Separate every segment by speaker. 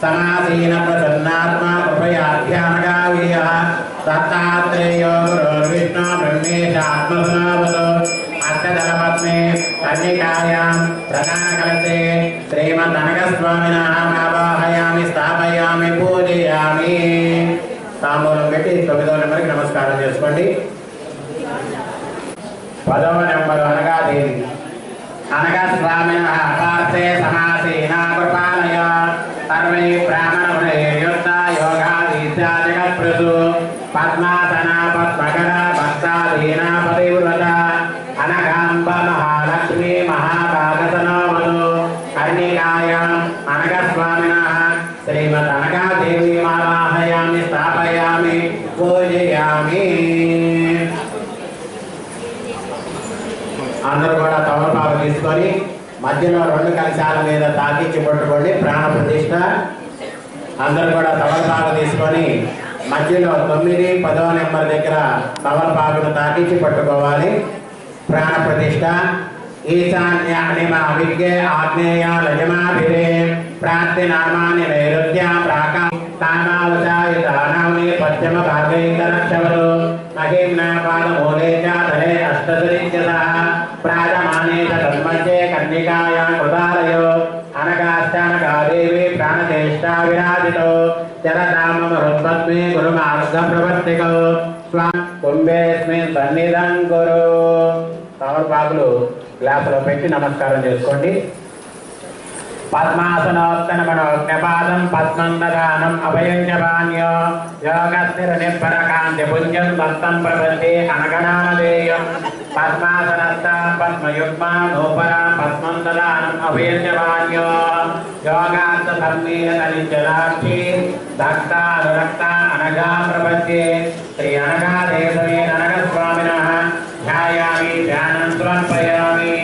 Speaker 1: समासीन प्रसन्नात्मा कृपयाध्यानगावीयः दत्तात्रेयो गुरुर्विष्णु ब्रह्मेशात्मसनावतो अष्टदलपद्मे कन्निकायां प्रधानकलशे श्रीमदनघस्वामिनः आवाहयामि स्थापयामि पूजयामि। తాంబూలం పెట్టి 9వ నెంబర్కి నమస్కారం చేసుకోండి। 10వ నెంబరు అనగాదేవి అనఘస్వామినः పార్థే సమాసీనా కృపాలయ సర్వై బ్రాహ్మణమునైర్యుక్త యోగాదీత్యా జగత్ప్రసు పద్మాసన పద్మకర భక్తాధీనా పతివ్రత అనఘాంబ మహాలక్ష్మీ మహాభాగసనోమను కర్ణికాయాం అనఘస్వామినः శ్రీమద్ అనగాదేవి ఆవాహయామి స్థాపయామి పూజయామి। అందరూ కూడా తమలపాకు తీసుకొని మధ్యలో 2 కలశాల మీద తాకిచ్చి పట్టుకోండి ప్రాణ ప్రతిష్ఠ। అందరూ కూడా తమలపాకు తీసుకొని మధ్యలో 9, 10వ నెంబర్ దగ్గర తమలపాకును తాకిచ్చి పట్టుకోవాలి ప్రాణ ప్రతిష్ఠ। ఈశాన్యానిమా విద్యే ఆగ్నేయ లజమాభిరే ప్రాప్తినామాని నైరుత్య ప్రాకా తామావచాయుతానాంని పశ్చిమ భాగైకరక్షవరు మహిమ్నా పాదమూలే చ ధరే అష్టదరిత్యసః ప్రాజమానే చ తన్మధ్యే కన్నికాయాం కృతాలయో అనగాష్టానగాదేవి ప్రాణచేష్టా విరాజితో జలధామమరుత్పద్మే గురుమార్గప్రవర్తికో స్వాం కుంభేస్మిన్ సన్నిధం కురు। తమలపాకులు గ్లాసులో పెట్టి నమస్కారం చేసుకోండి। పద్మాసనోత్తనమనోజ్ఞపాదం పద్మం దదానం అభయం చ పాణ్యో యోగస్థిరనిర్భరకాంతి పుంజం దత్తం ప్రపంచే అనగణామదేయం పద్మాసనస్థాం పద్మయుగ్మాం నూపరాం పద్మం దదానం అభయం చ పాణ్యో యోగార్థ సమ్మీలకలించలాక్షి దత్తానురక్త అనగా ప్రపంచే శ్రీ అనగాదేవమే అనఘస్వామినः ధ్యాయామి ధ్యానం సమర్పయామి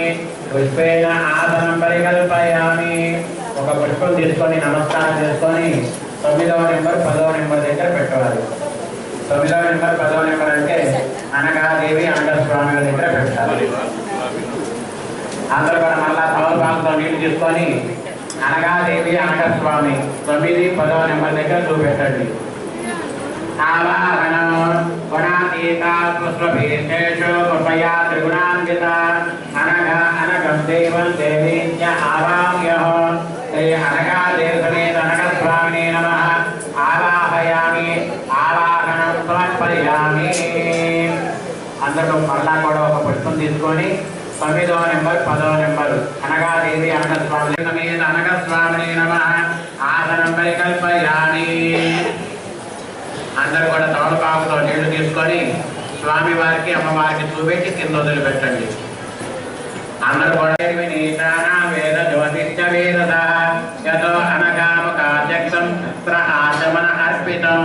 Speaker 1: పుష్పేణ ఆసనం పరికల్పయామి। ఒక పుష్పం తీసుకొని నమస్కారం చేసుకొని 9వ నెంబర్ 10వ నెంబర్ దగ్గర పెట్టాలి। 9వ నెంబర్ 10వ నెంబర్ అంటే అనగాదేవి అనఘస్వామి దగ్గర పెట్టాలి। అందరూ కూడా మళ్ళా తమలపాకుతో నీళ్లు తీసుకొని అనగాదేవి అనఘస్వామి 9, 10వ నెంబర్ దగ్గర చూపెట్టండి। ఆవాహన గుణాతీత పుష్పభీషేషు కృపయా త్రిగుణాన్విత అనఘ అనఘం దేవం దేవీత్య ఆవాహ్యః శ్రీ అనగాదేవసమేత అనఘస్వామినే నమః ఆవాహయామి ఆవాహనం సమర్పయామి। అందరూ మళ్ళా కూడా ఒక పుష్పం తీసుకొని 9వ నెంబర్ 10వ నెంబర్ అనగాదేవి అనఘస్వామి సమేత అనఘస్వామినే నమః ఆసనం పరికల్పయామి। అందరూ కూడా తమలపాకుతో నీళ్లు తీసుకొని స్వామి వారికి అమ్మవారికి చూపెట్టి కింద వదిలిపెట్టండి। అందరూ కూడా వేద జ్యోతిష్య వేదత యతో అనగామకాచక్తం అస్త్ర ఆచమన అర్పితం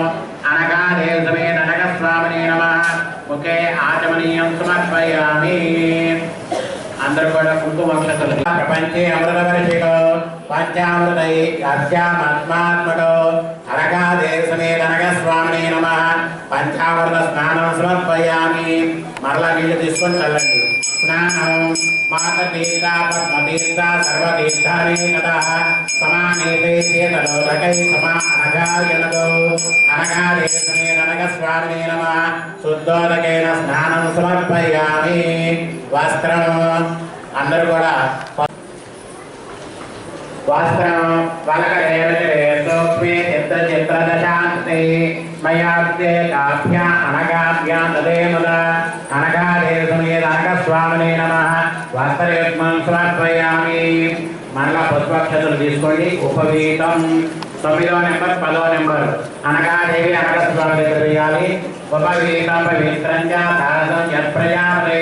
Speaker 1: అనగాదేవి సమేత అనఘస్వామినే నమః ముఖే ఆచమనీయం సమర్పయామి। అందరూ కూడా కుంకుమక్షతలు ప్రపంచే అమృతవర్షికో పంచామృతై అస్యామాత్మాత్మకో అనగాదేవి సమేత అనఘస్వామినే నమః పంచామృత స్నానం సమర్పయామి। మరలా నీళ్లు తీసుకొని చల్లండి। స్నానం మాతతీర్థ పద్మతీర్థ సర్వతీర్థాని తతః సమానేతే చేతలోదకై సమా అనగాయనదో అనగాదేవి సమేత అనఘస్వామినే నమః శుద్ధోదకేన స్నానం సమర్పయామి। వస్త్రం అందరూ కూడా వస్త్రం వలకరేవే చిత్రదశాంతే మయాప్తే కాభ్య అనగాభ్యా తదేముద అనగాదేవి సమేత అనఘస్వామినే నమః వస్త్రయుగ్మం సమర్పయామి। మరలా పుష్పక్షతలు తీసుకోండి। ఉపవీతం 9వ నెంబర్ 10వ నెంబర్ అనగాదేవి అనఘస్వామి దగ్గర వేయాలి। ఉపవీతం పవిత్రంచ దాసం యత్ప్రజాపతే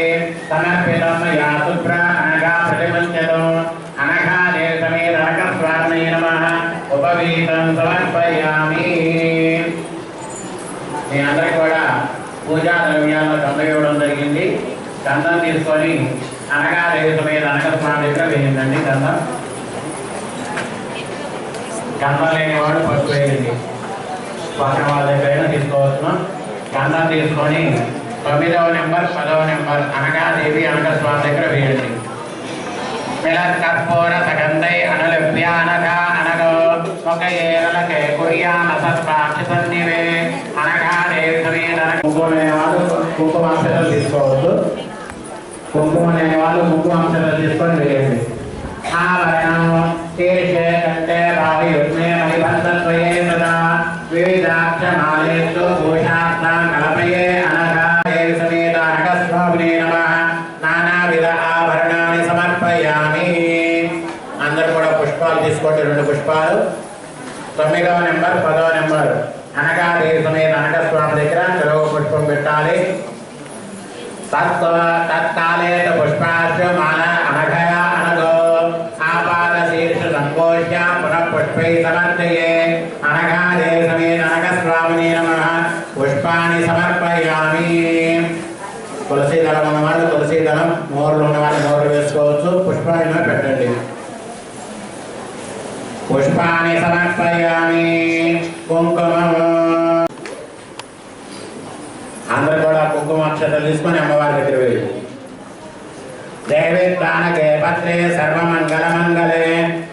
Speaker 1: సమర్పితం మయా శుభ్ర అనగా ప్రతిమంచతం అనగాదేవి సమేత అనఘస్వామినే నమః ఉపవీతం సమర్పయామి। మీ అందరికీ కూడా పూజా ద్రవ్యాలను అందజేయడం జరిగింది। గంధం తీసుకొని అనగాదేవి సమేత అనఘస్వామి దగ్గర వేయండి। గంధం లేని వాడు పసుపు వేయండి। పక్కన వాళ్ళ దగ్గర తీసుకోవచ్చును। గంధం తీసుకొని 9వ నెంబర్ 10వ నెంబర్ అనగాదేవి అనఘస్వామి దగ్గర వేయండి। మిలత్కర్పూర సగంధై అనలభ్య అనగా అనగో లోకయేరలకే కుర్యాన సత్పాక్షితన్నివే అనగాదేవి సమేత కుంకుమ అనేవాళ్ళు కుంకుమాక్షతలు తీసుకోవద్దు. కుంకుమ అనేవాళ్ళు కుంకుమాక్షతలు తీసుకొని వేయండి. ఆవరణం శీర్షే కంటే రావియుగ్మే మణిబంధత్వయే తదా వివిధాక్షమాలేషు భూషార్థం కల్పయే అనగాదేవి సమేత అనగస్వామినే నమః నానావిధ ఆభరణాన్ని సమర్పయామి. అందరూ కూడా పుష్పాలు తీసుకోండి. 2 పుష్పాలు. 9వ నెంబర్ 10వ నెంబర్ అనగాదేవి సమేత అనగస్వామి దగ్గర చెరవ పుష్పం పెట్టాలి. తత్కాలే పుష్పాశ్చ మాల అనఘయ అనగో ఆపాద శీర్ష సంకోష్య పునః పుష్పై సమర్పయే అనగాదేవి సమేత అనగస్వామినే నమః పుష్పాన్ని సమర్పయామి. తులసి దళం ఉన్నవాళ్ళు తులసి దళం, మోర్లు ఉన్నవాళ్ళు మోర్లు వేసుకోవచ్చు. పుష్పాన్ని పెట్టండి. పుష్పాన్ని సమర్పయామి. కుంకుమ అందరూ కూడా కుంకుమాక్షతలు తీసుకొని అమ్మవారి దగ్గర వెళ్ళి దేవి ప్రాణకే పత్రే సర్వమంగళమంగళే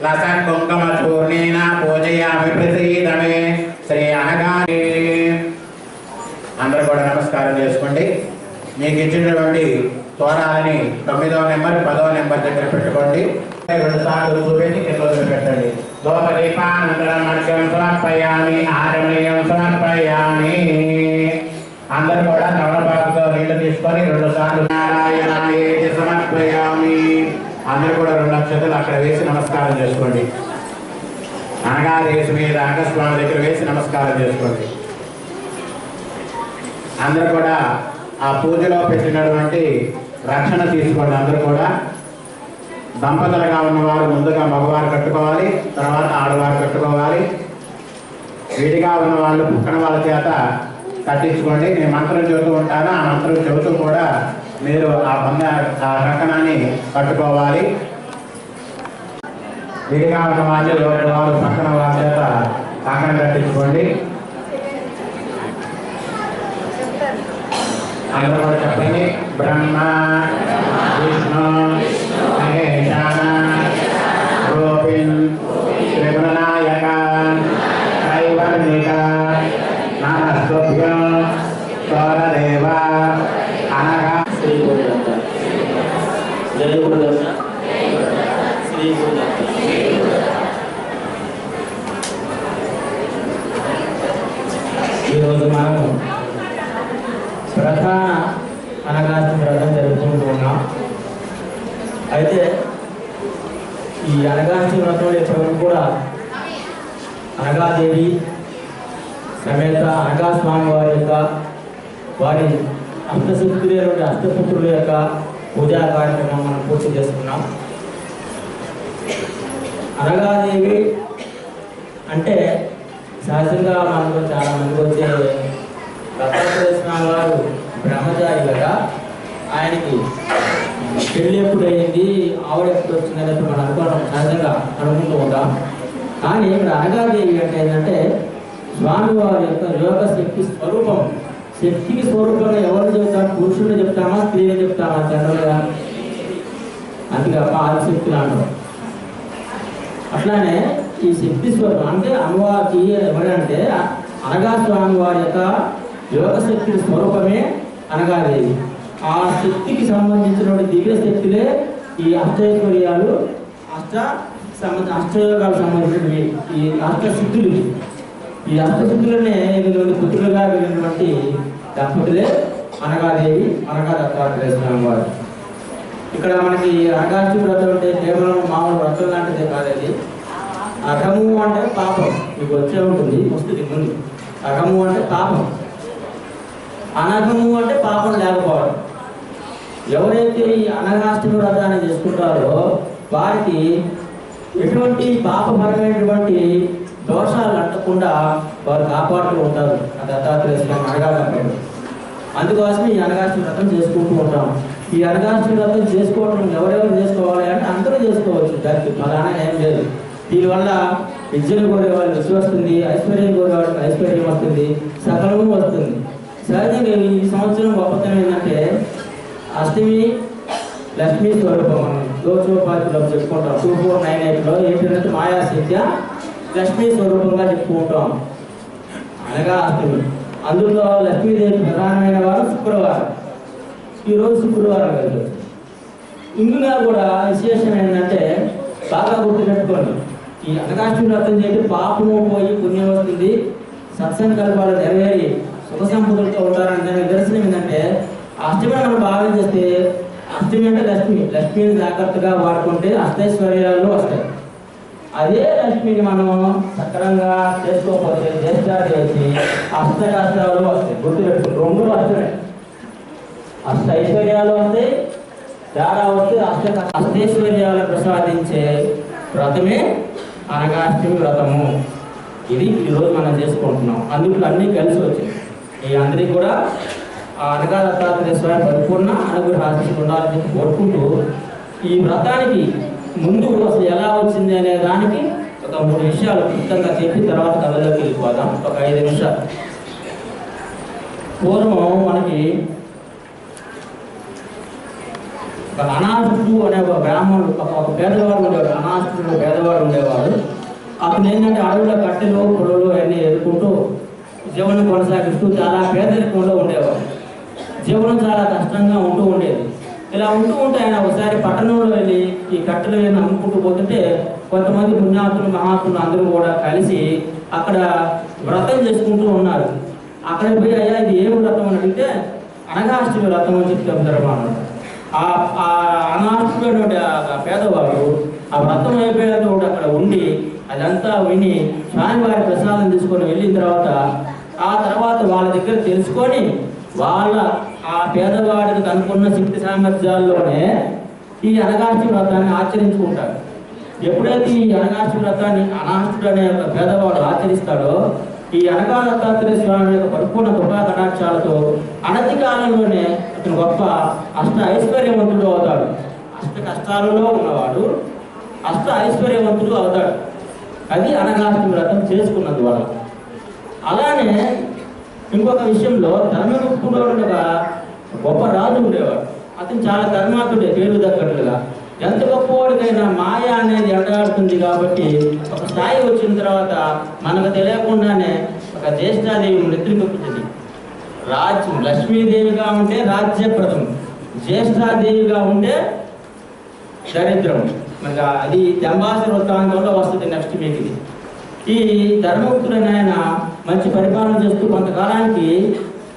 Speaker 1: లస కుంకుమ చూర్ణేన పూజయామి ప్రసీదమే శ్రీ అనగాని. అందరూ కూడా నమస్కారం చేసుకోండి. మీకు ఇచ్చినటువంటి తోరాలని 9వ నెంబర్ 10వ నెంబర్ దగ్గర పెట్టుకోండి. 2 సార్లు చూపెట్టి కింద పెట్టండి. లోపదీపానంతరం మధ్యం సమర్పయామి ఆచమనీయం సమర్పయామి. అందరూ కూడా నవలపాకుతో నీళ్లు తీసుకొని 2 సార్లు నారాయణాయేతి సమర్పయామి. అందరూ కూడా 2 అక్షతలు అక్కడ వేసి నమస్కారం చేసుకోండి. అనగాదేవి మీద అనగస్వామి దగ్గర వేసి నమస్కారం చేసుకోండి. అందరూ కూడా ఆ పూజలో పెట్టినటువంటి రక్షణ తీసుకోండి. అందరూ కూడా దంపతులుగా ఉన్నవారు ముందుగా మగవారు కట్టుకోవాలి, తర్వాత ఆడవారు కట్టుకోవాలి. విడిగా ఉన్న వాళ్ళు పక్కన వాళ్ళ చేత కట్టించుకోండి. నేను మంత్రం చెబుతూ ఉంటాను. ఆ మంత్రం చెబుతూ కూడా మీరు ఆ రకణాన్ని కట్టుకోవాలి. విడిగా ఉన్న వాళ్ళు పక్కన వాళ్ళ చేత కంకణం కట్టించుకోండి. అందరూ కూడా చెప్పండి. బ్రహ్మ విష్ణు మహేశాన రూపిన్ త్రిగుణనాయక కైవర్ణిక నమస్తుభ్యం సౌరదేవ అనగా
Speaker 2: శ్రీ గురుదత్త జయ గురుదత్త శ్రీ గురుదత్త. ఈరోజు మనము ప్రధాన అనగాస్తి వ్రతం జరుపుకుంటూ ఉన్నాం. అయితే ఈ అనగాస్తి వ్రతంలో ఎప్పటివరకు కూడా అనగాదేవి సమేత అనగాస్వామి వారి యొక్క వారి అష్టశక్తులైన అష్టపుత్రుల యొక్క పూజా కార్యక్రమం మనం పూర్తి చేసుకున్నాం. అనగాదేవి అంటే సహజంగా మనకు చాలా మందికి వచ్చే దత్తాత్రేయ స్వామి వారు బ్రహ్మచారి కదా, ఆయనకి పెళ్ళి ఎప్పుడు అయింది, ఆవిడ ఎప్పుడు వచ్చిందనేది మనం అనుకోవడం సహజంగా అనుకుంటూ ఉంటాం. కానీ ఇక్కడ అనగాదేవి అంటే ఏంటంటే స్వామివారి యొక్క యోగ శక్తి స్వరూపం. శక్తికి స్వరూపంగా ఎవరు చెప్తాం? పురుషుని చెప్తామా, స్త్రీని చెప్తామా? జనరల్గా అందుకే ఆదిశక్తులు అంటాం. అట్లానే ఈ శక్తి స్వరూపం అంటే అమ్మవారికి ఎవరంటే అనగా స్వామి వారి యొక్క యోగ శక్తి స్వరూపమే అనగాదేవి. ఆ శక్తికి సంబంధించినటువంటి దివ్య శక్తులే ఈ అష్టైశ్వర్యాలు, అష్టయోగాలకు సంబంధించినవి ఈ అష్టసిద్ధులు. ఈ అష్టసిద్ధులనే 8 పుత్రులుగా వెళ్ళినటువంటి దంపతులే అనగాదేవి, అనగా దత్తాత్రేయ స్వామి వారు. ఇక్కడ మనకి అనగాష్టి వ్రతం అంటే కేవలం మామూలు వ్రతం లాంటిదే కాదది. అఘము అంటే పాపం, మీకు వచ్చే ఉంటుంది వస్తుంది ముందు. అఘము అంటే పాపం, అనఘము అంటే పాపం లేకపోవడం. ఎవరైతే ఈ అనగాష్టమి వ్రతాన్ని చేసుకుంటారో వారికి ఎటువంటి పాపపరమైనటువంటి దోషాలు అంటకుండా వారు కాపాడుతూ ఉంటారు. ఆ దత్తాత్రేయ స్వామి అనగాష్టమి. అందుకోసం ఈ అనగాష్టమి వ్రతం చేసుకుంటూ ఉంటాం. ఈ అనగాష్టమి వ్రతం చేసుకోవడం ఎవరెవరు చేసుకోవాలి అంటే అందరూ చేసుకోవచ్చు. దానికి ఫలానా ఏం లేదు. దీనివల్ల విద్యను కోరేవాళ్ళు విద్య వస్తుంది, ఐశ్వర్యం కోరేవాళ్ళకి ఐశ్వర్యం వస్తుంది, సకలము వస్తుంది. సహజంగా ఈ సంవత్సరం గొప్పతనం ఏంటంటే అష్టమి లక్ష్మీ స్వరూపం. మనం దోచోపాతిలో చెప్పుకుంటాం. 2498లో ఏంటంటే మాయాశక్త్య లక్ష్మీ స్వరూపంగా చెప్పుకుంటాం. అనగా అష్టమి. అందులో లక్ష్మీదేవి ప్రధానమైన వారు శుక్రవారం. ఈరోజు శుక్రవారం కదా. ఇందులో కూడా విశేషం ఏంటంటే బాగా గుర్తుపెట్టుకోండి, ఈ అనగాష్టమి వ్రతం చేసి పాపము పోయి పుణ్యం వస్తుంది, సత్సంకల్పాలు నెరవేరి సుఖ సంపదలతో ఉంటారని దానికి నిదర్శనం ఏంటంటే అష్టమి మనం భావన చేస్తే అష్టమి అంటే లక్ష్మిని జాగ్రత్తగా వాడుకుంటే అష్టైశ్వర్యాలు వస్తాయి. అదే లక్ష్మిని మనం సక్రంగా చేసుకోకపోతే జ్యేష్ఠాది వచ్చి అష్ట కష్టాలు వస్తాయి. గుర్తుపెట్టుకుంటే రెండు అష్టమే, అష్ట ఐశ్వర్యాలు వస్తాయి, తేడా వస్తే అష్టైశ్వర్యాలు ప్రసాదించే వ్రతమే అనగాష్టమి వ్రతము. ఇది ఈరోజు మనం చేసుకుంటున్నాం. అందుకు అన్నీ కలిసి వచ్చాయి. ఈ అందరికీ కూడా ఆ అనగా దత్తాత్రేయ స్వామి పరిపూర్ణ అనుగ్రహ ఆశీస్సులు ఉండాలని చెప్పి కోరుకుంటూ ఈ వ్రతానికి ముందు అసలు ఎలా వచ్చింది అనే దానికి ఒక 3 విషయాలు క్లుప్తంగా చెప్పి తర్వాత కథలోకి వెళ్ళిపోదాం. ఒక 5 నిమిషాలు. పూర్వం మనకి ఒక అనాథుడు అనే ఒక బ్రాహ్మణుడు, ఒక పేదవాడు ఉండేవాడు. అనాథుడు పేదవాడు ఉండేవాడు. అతను ఏంటంటే అడవుల కట్టెలు పొలలు అన్నీ ఎదుర్కొంటూ జీవనం కొనసాగిస్తూ చాలా పేదరికంలో ఉండేవాడు. జీవనం చాలా కష్టంగా ఉంటూ ఉండేది. ఇలా ఉంటూ ఉంటే ఆయన ఒకసారి పట్టణంలో వెళ్ళి ఈ కట్టెలు అమ్ముకుంటూ పోతుంటే కొంతమంది పుణ్యాతులు మహాత్ములు అందరూ కూడా కలిసి అక్కడ వ్రతం చేసుకుంటూ ఉన్నారు. అక్కడ పోయి అయ్యా ఇది ఏ వ్రతం అని అడిగితే అనగాష్టమి వ్రతం అని చెప్పి చెప్తారు అన్నమాట. ఆ అనాథుడైనటువంటి పేదవాడు ఆ వ్రతం అయిపోయిన అక్కడ ఉండి అదంతా విని స్వామివారి ప్రసాదం తీసుకొని వెళ్ళిన తర్వాత వాళ్ళ దగ్గర తెలుసుకొని వాళ్ళ ఆ పేదవాడికి అనుకున్న శక్తి సామర్థ్యాల్లోనే ఈ అనగాష్టమి వ్రతాన్ని ఆచరించుకుంటారు. ఎప్పుడైతే ఈ అనగాష్టమి వ్రతాన్ని అనాథుడు అనే ఒక పేదవాడు ఆచరిస్తాడో ఈ అనగా దత్తాత్రేయ స్వామి యొక్క పరిపూర్ణ కృపా కటాక్షాలతో అనతి కాలంలోనే అతను గొప్ప అష్ట ఐశ్వర్యవంతుడు అవుతాడు. అష్ట కష్టాలలో ఉన్నవాడు అష్ట ఐశ్వర్యవంతుడు అవుతాడు. అది అనగాష్టమి వ్రతం చేసుకున్నది వాళ్ళు. అలానే ఇంకొక విషయంలో ధర్మగుప్తుడు ఒక గొప్ప రాజు ఉండేవాడు. అతను చాలా ధర్మాత్ముడే, పేరు తగ్గట్టుగా. ఎంత గొప్పవాడికైనా మాయ అనేది ఎండాడుతుంది కాబట్టి ఒక స్థాయి వచ్చిన తర్వాత మనకు తెలియకుండానే ఒక జ్యేష్ఠాదేవి నిద్రకొచ్చింది. రాజ్యం లక్ష్మీదేవిగా ఉంటే రాజ్యప్రదం, జ్యేష్ఠాదేవిగా ఉంటే దరిద్రం. మనకు అది దంబాసి వృత్తాంతంలో వస్తుంది. నెక్స్ట్ మీకు ఇది. ఈ ధర్మగుప్తుడైన ఆయన మంచి పరిపాలన చేస్తూ కొంతకాలానికి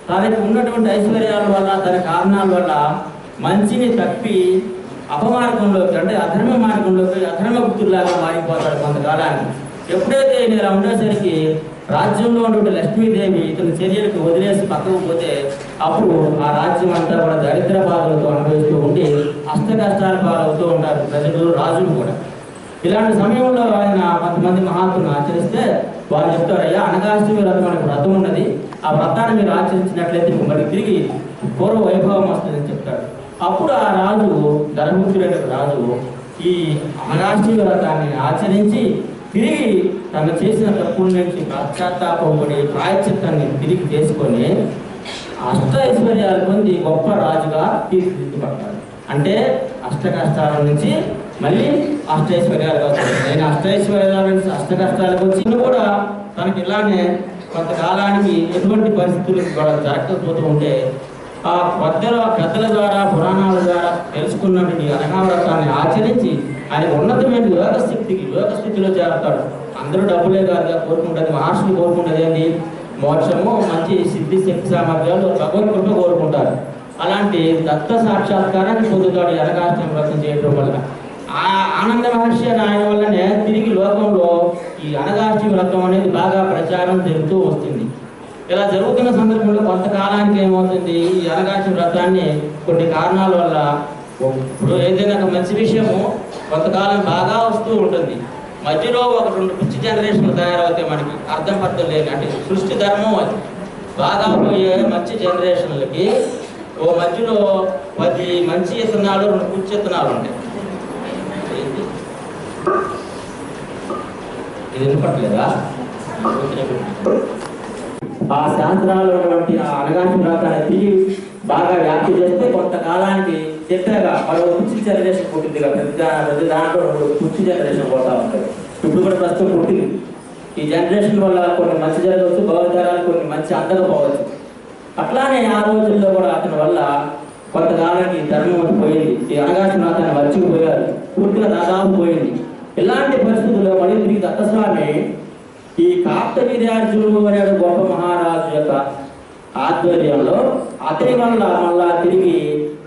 Speaker 2: తనకి ఉన్నటువంటి ఐశ్వర్యాల వల్ల తన కారణాల వల్ల మంచిని తప్పి అపమార్గంలోకి అంటే అధర్మ మార్గంలోకి అధర్మగుప్తుడిలాగా మారిపోతాడు కొంతకాలానికి. ఎప్పుడైతే నేను ఇలా ఉండేసరికి రాజ్యంలో ఉన్నటువంటి లక్ష్మీదేవి ఇతని చర్యలకు వదిలేసి పక్కకు పోతే అప్పుడు ఆ రాజ్యం అంతా కూడా దరిద్ర బాధలతో అనుభవిస్తూ ఉండి అష్ట కష్టాల పాలవుతూ ఉంటారు ప్రజలు, రాజులు కూడా. ఇలాంటి సమయంలో ఆయన కొంతమంది మహాత్ములను ఆచరిస్తే వారు చెప్తారు, అయ్యా అనగాష్టమి వ్రతం అనే వ్రతం ఉన్నది, ఆ వ్రతాన్ని మీరు ఆచరించినట్లయితే మరి తిరిగి పూర్వ వైభవం వస్తుందని చెప్తాడు. అప్పుడు ఆ రాజు ధర్మగుప్తుడైన రాజు ఈ అనగాష్టమి వ్రతాన్ని ఆచరించి తిరిగి తను చేసిన తప్పుల నుంచి పశ్చాత్తాపడి ప్రాయశ్చిత్తాన్ని తిరిగి చేసుకొని అష్ట ఐశ్వర్యాలు పొంది గొప్ప రాజుగా తీర్చిదిద్దబడతాడు. అంటే అష్ట కష్టాల నుంచి మళ్ళీ అష్టైశ్వర్యాలకు వస్తాడు. నేను అష్టైశ్వర్యాల నుంచి అష్ట కష్టాలకు వచ్చి కూడా తనకి ఇలానే కొంతకాలానికి ఎటువంటి పరిస్థితులకు కూడా జరగకపోతూ ఉంటే ఆ పెద్దల ద్వారా పురాణాల ద్వారా తెలుసుకున్నటువంటి అనగావ్రతాన్ని ఆచరించి ఆయన ఉన్నతమైన యోగస్థితిలో చేరతాడు. అందరూ డబ్బులే కాదుగా కోరుకుంటుంది, మహర్షులు కోరుకుంటుంది ఏంటి మోక్షము, మంచి సిద్ధి శక్తి సామర్థ్యాలు భగవత్కృప కోరుకుంటారు. అలాంటి దత్త సాక్షాత్కారాన్ని పొందుతాడు అనగాష్టమి వ్రతం చేయడం వల్ల. ఆ ఆనంద మహర్షి అని ఆయన వల్లనే తిరిగి లోకంలో ఈ అనగాష్టమి వ్రతం అనేది బాగా ప్రచారం జరుగుతూ వస్తుంది. ఇలా జరుగుతున్న సందర్భంలో కొంతకాలానికి ఏమవుతుంది, ఈ అనగాష్టమి వ్రతాన్ని కొన్ని కారణాల వల్ల ఇప్పుడు ఏదైనా ఒక మంచి విషయము కొంతకాలం బాగా వస్తూ ఉంటుంది, మధ్యలో ఒక 2 పిచ్చి జనరేషన్లు తయారవుతాయి. మనకి అర్థం పర్థం లేని అంటే సృష్టి ధర్మం అది. బాగా పోయే మంచి జనరేషన్లకి ఓ మధ్యలో 10 మంచి ఇత్తనాలు 2 పిచ్చి ఇత్తనాలు ఉంటాయి. ఇది వినపట్లేదా? ఆ శాస్త్రాల్లో ఉన్నటువంటి ఆ అనగాష్టమి వ్రతాన్ని తిరిగి బాగా వ్యాప్తి చేస్తే కొంతకాలానికి చెత్తగా మరో పుచ్చి జనరేషన్ పుట్టింది కదా. ప్రతి దాంట్లో 2 పుచ్చి జనరేషన్ పోతా ఉంటాయి. ఇప్పుడు కూడా ప్రస్తుతం పుట్టింది. ఈ జనరేషన్ వల్ల కొన్ని మంచి జరగవచ్చు, భవితరాలు కొన్ని మంచి అందకపోవచ్చు. అట్లానే ఆ రోజుల్లో కూడా అతని వల్ల కొంతకాలానికి ధర్మం పోయింది, ఈ అనగాశనాథాన్ని మర్చిపోయారు, పూర్తిగా దాదాపు పోయింది. ఇలాంటి పరిస్థితుల్లో మళ్ళీ తిరిగి దత్తస్వామి ఈ కార్తవీర్యార్జునుడు అనే గొప్ప మహారాజు యొక్క ఆధ్వర్యంలో అతని వల్ల మళ్ళా తిరిగి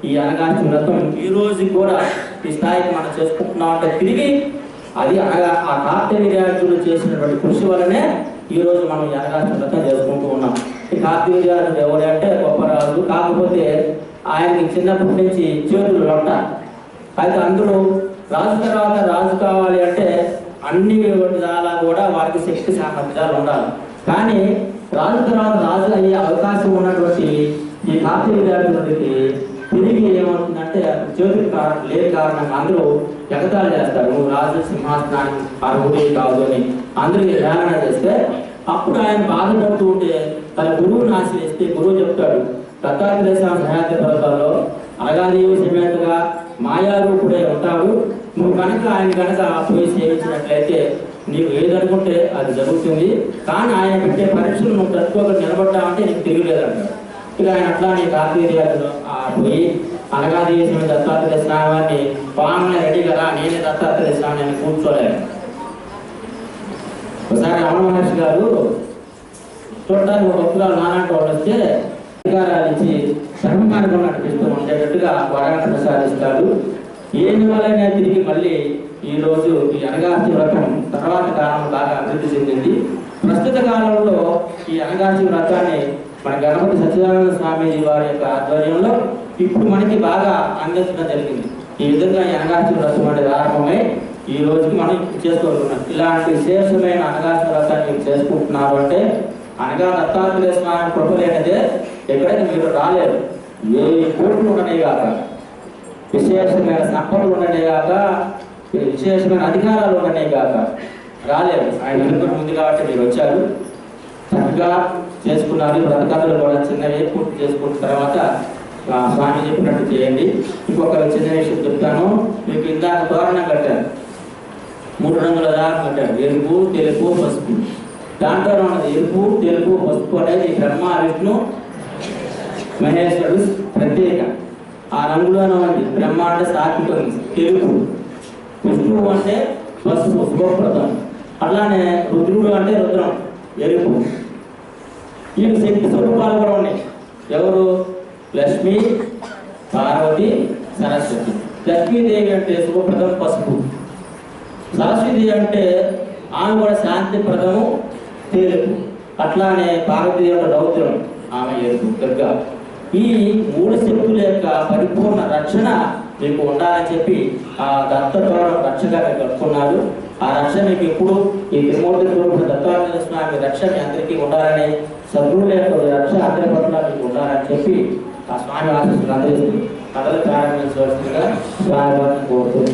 Speaker 2: ఈ అనగాష్ట వ్రతం ఈ రోజు కూడా ఈ స్థాయికి మనం చేసుకుంటున్నాం. అంటే తిరిగి అది అనగా ఆ కార్తవీర్యార్జునుడు చేసినటువంటి కృషి వల్లనే ఈ రోజు మనం ఈ అనగాష్ట వ్రతం చేసుకుంటూ ఉన్నాం. ఈ కార్తవీర్యార్జునుడు ఎవరంటే గొప్ప రాజు, కాకపోతే ఆయనకి చిన్నప్పటి నుంచి చేతులు లొట్ట. అయితే అందరూ రాజు తర్వాత రాజు కావాలి అంటే అన్ని విధాలా కూడా వారికి శక్తి సామర్థ్యాలు ఉండాలి. కానీ రాజు తర్వాత రాజు అయ్యే అవకాశం ఉన్నటువంటి ఈ కార్తవీర్యార్జునుడికి తిరిగి ఏమవుతుందంటే చేతులు లేని కారణంగా అందరూ ఎగతాళి చేస్తారు, నువ్వు రాజు సింహాసనానికి అర్హుడే కాదు అని అందరికీ హేళన చేస్తే అప్పుడు ఆయన బాధపడుతూ ఉంటే తన గురువుని ఆశ్రయిస్తే గురువు చెప్తాడు, దత్తాత్రేయ స్వామి సహాయ పర్వతాల్లో అనగాదేవి సమేతగా మాయారూపుడే ఉంటాడు, నువ్వు కనుక ఆయన కనుక పోయి సేవించినట్లయితే నీకు ఏదనుకుంటే అది జరుగుతుంది, కానీ ఆయన పెట్టే పరీక్షలు నువ్వు తట్టుకోక నిలబడ్డావంటే నీకు తిరగలేదంటాడు. ఇక ఆయన అట్లానే కార్తవీర్యార్జునుడు పోయి అనగాదేవి సమేత దత్తాత్రేయ స్వామిని పామునే రెడీ కదా, నేనే దత్తాత్రేయ స్వామి అని కూర్చోలేను. ఒకసారి రమణ మహర్షి గారు చూడటానికి ఒక భక్తులు నానాటి వాళ్ళు వస్తే అధికారాలు ఇచ్చి ధర్మకార్యం నడిపిస్తూ ఉండేటట్టుగా వరాన్ని ప్రసాదిస్తాడు. ఏమి వల్లనే తిరిగి మళ్ళీ ఈ రోజు ఈ అనగాష్టి వ్రతం తర్వాత కాలం బాగా అభివృద్ధి చెందింది. ప్రస్తుత కాలంలో ఈ అనగాష్టి వ్రతాన్ని మన గణపతి సత్యనారాయణ స్వామీజీ వారి యొక్క ఆధ్వర్యంలో ఇప్పుడు మనకి బాగా అందించడం జరిగింది. ఈ విధంగా ఈ అనగాష్టి వ్రతం అనేది ఆరంభమై ఈ రోజుకి మనం చేసుకుంటున్నాం. ఇలాంటి విశేషమైన అనగాష్టి వ్రతాన్ని చేసుకుంటున్నారు అంటే అనగా దత్తాత్రేయ స్వామి కృప లేనిదే ఎక్కడైనా మీరు రాలేరు. ఏ కోట్లు ఉండనే కాక, విశేషమైన సంపదలు ఉండనే కాక, విశేషమైన అధికారాలు ఉండనే కాక రాలేరు. ఆయన వెనుక ఉంది కాబట్టి మీరు వచ్చారు, చక్కగా చేసుకున్నారు. వ్రతకథలు కూడా చిన్నవి పూర్తి చేసుకున్న తర్వాత స్వామి చెప్పినట్టు చేయండి. ఇంకొక చిన్న విషయం చెప్తాను. మీకు ఇందాక తోరణం కట్టారు, 3 రంగుల దారం కట్టారు, ఎరుపు, తెలుపు, పసుపు. దాంట్లో ఉన్నది ఎరుపు, తెలుపు, పసుపు అనేది బ్రహ్మ, విష్ణు, మహేశ్వరుడు ప్రత్యేక. ఆ రంగులోనే ఉంది. బ్రహ్మ అంటే సాత్వికం, తెలుపు. విష్ణువు అంటే పసుపు, శుభప్రదం. అట్లానే రుద్రుడు అంటే రుద్రం, ఎరుపు. ఈ శక్తి స్వరూపాలు కూడా ఉన్నాయి. ఎవరు? లక్ష్మి, పార్వతి, సరస్వతి. లక్ష్మీదేవి అంటే శుభప్రదం, పసుపు. సరస్వతి అంటే ఆమె కూడా శాంతి ప్రదము, తెలుపు. అట్లానే పార్వతి యొక్క రౌద్రం, ఆమె ఎరుపు, దుర్గా. ఈ 3 శక్తుల యొక్క పరిపూర్ణ రక్షణ మీకు ఉండాలని చెప్పి ఆ దత్తతోరణ రక్షగా కట్టుకున్నారు. ఆ రక్షణ మీకు ఎప్పుడు ఈ త్రిమూర్తి స్వరూపుడు దత్తాత్రేయ స్వామి రక్ష మీ అందరికీ ఉండాలని, సద్గురుల యొక్క రక్ష అందరి పట్ల మీకు ఉండాలని చెప్పి ఆ స్వామి ఆశీస్సులు అందజేస్తుంది. కథలు ప్రారంభించవలసిందిగా స్వామి కోరుతుంది.